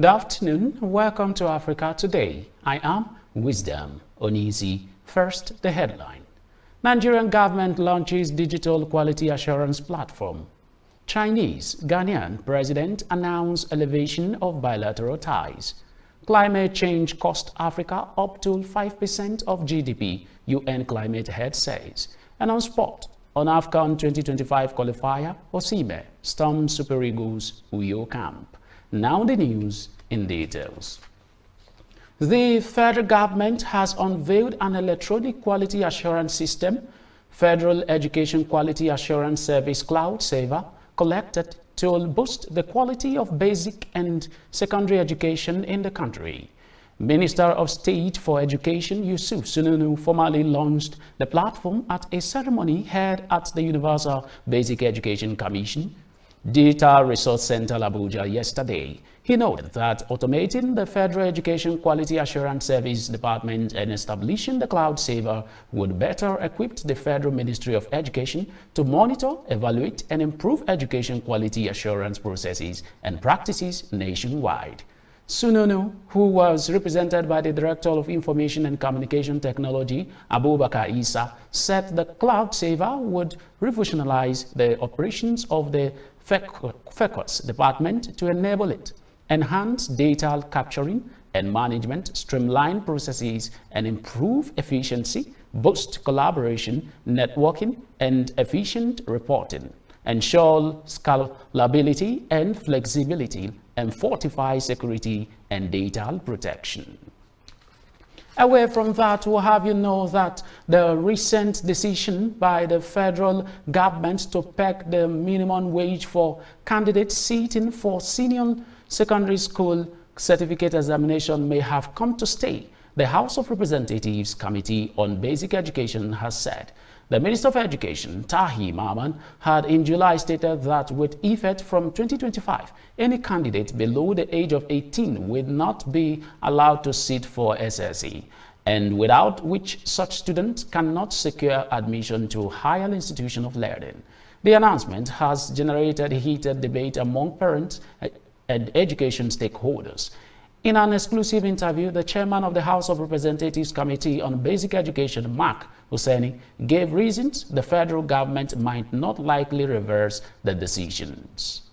Good afternoon. Welcome to Africa Today. I am Wisdom Onizi. First, the headline. Nigerian government launches digital quality assurance platform. Chinese Ghanaian president announced elevation of bilateral ties. Climate change cost Africa up to 5% of GDP, UN climate head says. And on sport, on AFCON 2025 qualifier, Osimhen storms Super Eagles Uyo camp. Now the news in details. The federal government has unveiled an electronic quality assurance system, Federal Education Quality Assurance Service Cloud Saver, collected to boost the quality of basic and secondary education in the country. Minister of State for Education Yusuf Sununu formally launched the platform at a ceremony held at the Universal Basic Education Commission Data Resource Center Abuja yesterday. He noted that automating the Federal Education Quality Assurance Service Department and establishing the Cloud Saver would better equip the Federal Ministry of Education to monitor, evaluate, and improve education quality assurance processes and practices nationwide. Sununu, who was represented by the Director of Information and Communication Technology, Abubakar Isa, said the Cloud Saver would revolutionize the operations of the FECOS department to enable it, enhance data capturing and management, streamline processes, and improve efficiency, boost collaboration, networking, and efficient reporting, ensure scalability and flexibility, and fortify security and data protection. Away from that, we'll have you know that the recent decision by the federal government to peg the minimum wage for candidates seating for senior secondary school certificate examination may have come to stay, the House of Representatives Committee on Basic Education has said. The Minister of Education, Tahi Maman, had in July stated that with effect from 2025, any candidate below the age of 18 will not be allowed to sit for SSE, and without which such students cannot secure admission to higher institution of learning. The announcement has generated heated debate among parents and education stakeholders. In an exclusive interview, the chairman of the House of Representatives Committee on Basic Education, Mark Hussaini, gave reasons the federal government might not likely reverse the decisions.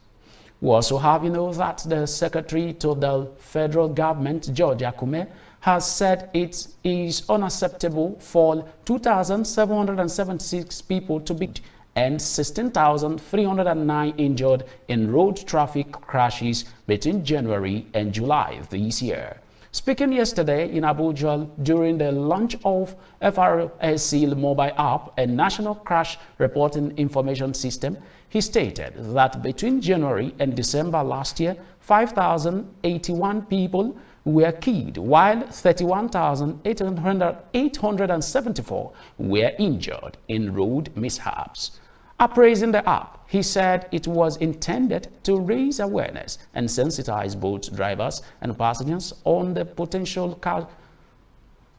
We also have you know that the Secretary to the federal government, George Akume, has said it is unacceptable for 2,776 people to be and 16,309 injured in road traffic crashes between January and July this year. Speaking yesterday in Abuja during the launch of FRSC mobile app and National Crash Reporting Information System, he stated that between January and December last year, 5,081 people were killed, while 31,874 were injured in road mishaps. Appraising the app, he said it was intended to raise awareness and sensitize both drivers and passengers on the potential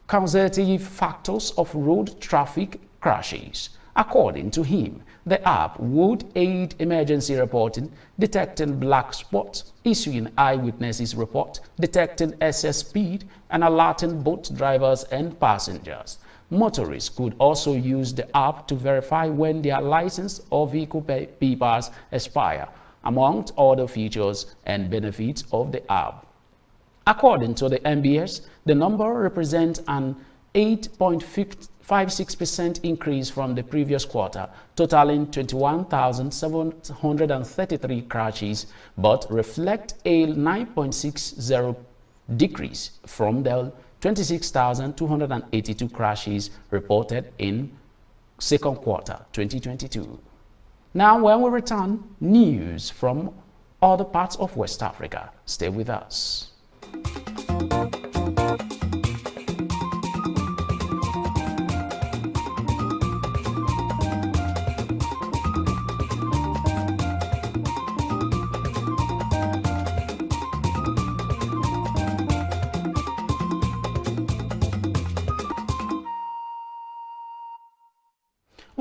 causative factors of road traffic crashes. According to him, the app would aid emergency reporting, detecting black spots, issuing eyewitnesses report, detecting excess speed, and alerting both drivers and passengers. Motorists could also use the app to verify when their license or vehicle papers expire, among other features and benefits of the app. According to the MBS, the number represents an 8.56% increase from the previous quarter, totaling 21,733 crashes, but reflect a 9.60% decrease from the 26,282 crashes reported in second quarter 2022. Now, when we return, news from other parts of West Africa. Stay with us.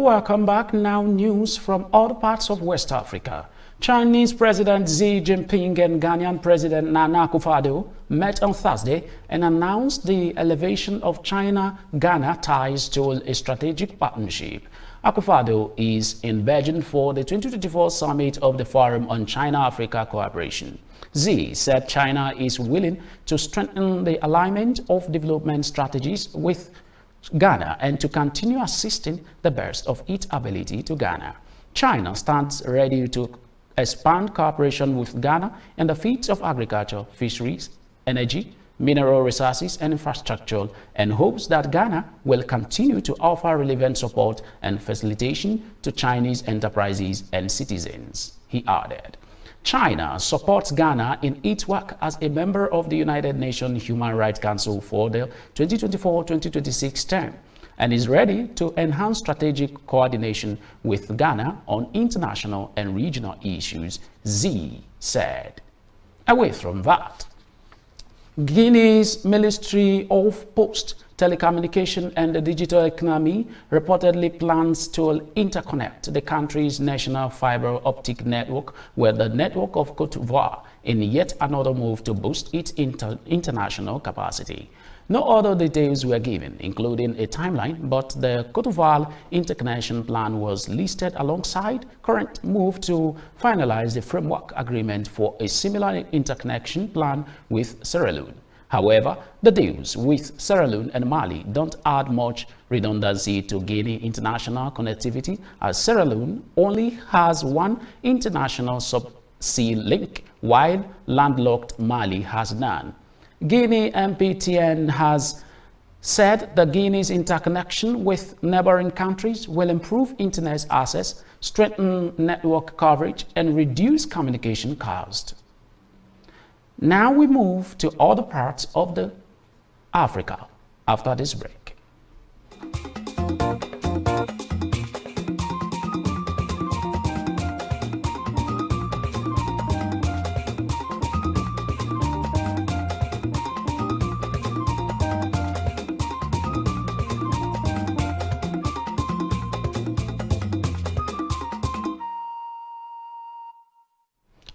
Welcome back. Now news from other parts of West Africa. Chinese President Xi Jinping and Ghanaian President Nana Akufo-Addo met on Thursday and announced the elevation of China-Ghana ties to a strategic partnership. Akufo-Addo is in Beijing for the 2024 summit of the Forum on China-Africa Cooperation. Xi said China is willing to strengthen the alignment of development strategies with Ghana and to continue assisting the best of its ability to Ghana. China stands ready to expand cooperation with Ghana in the fields of agriculture, fisheries, energy, mineral resources and infrastructure, and hopes that Ghana will continue to offer relevant support and facilitation to Chinese enterprises and citizens, he added. China supports Ghana in its work as a member of the United Nations Human Rights Council for the 2024-2026 term, and is ready to enhance strategic coordination with Ghana on international and regional issues, Xi said. Away from that, Guinea's Ministry of Post, Telecommunication and the Digital Economy reportedly plans to interconnect the country's national fiber optic network with the network of Cote d'Ivoire in yet another move to boost its international capacity. No other details were given, including a timeline, but the Cote d'Ivoire interconnection plan was listed alongside current move to finalize the framework agreement for a similar interconnection plan with Sierra Leone. However, the deals with Sierra Leone and Mali don't add much redundancy to Guinea international connectivity, as Sierra Leone only has one international subsea link, while landlocked Mali has none. Guinea MPTN has said that Guinea's interconnection with neighboring countries will improve internet access, strengthen network coverage, and reduce communication costs. Now we move to other parts of Africa after this break.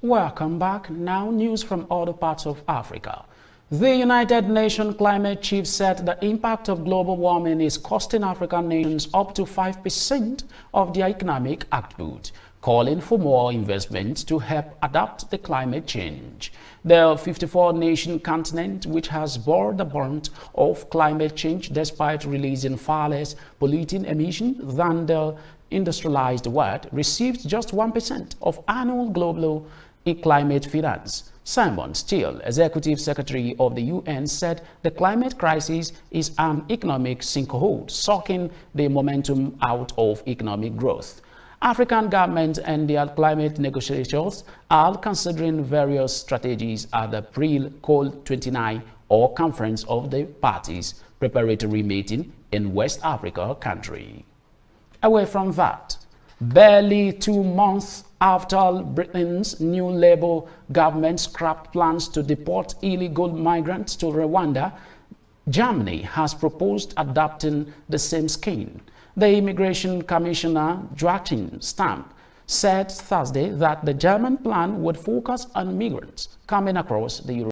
Welcome back. Now news from other parts of Africa. The United Nations climate chief said the impact of global warming is costing African nations up to 5% of their economic output, calling for more investment to help adapt to climate change. The 54-nation continent, which has borne the brunt of climate change despite releasing far less polluting emissions than the industrialized world, receives just 1% of annual global climate finance. Simon Steele, Executive Secretary of the UN, said the climate crisis is an economic sinkhole, sucking the momentum out of economic growth. African governments and their climate negotiators are considering various strategies at the pre-COP29 or Conference of the Parties preparatory meeting in West Africa country. Away from that, barely 2 months after Britain's new Labour government scrapped plans to deport illegal migrants to Rwanda, Germany has proposed adopting the same scheme. The Immigration Commissioner Joachim Stamp said Thursday that the German plan would focus on migrants coming across the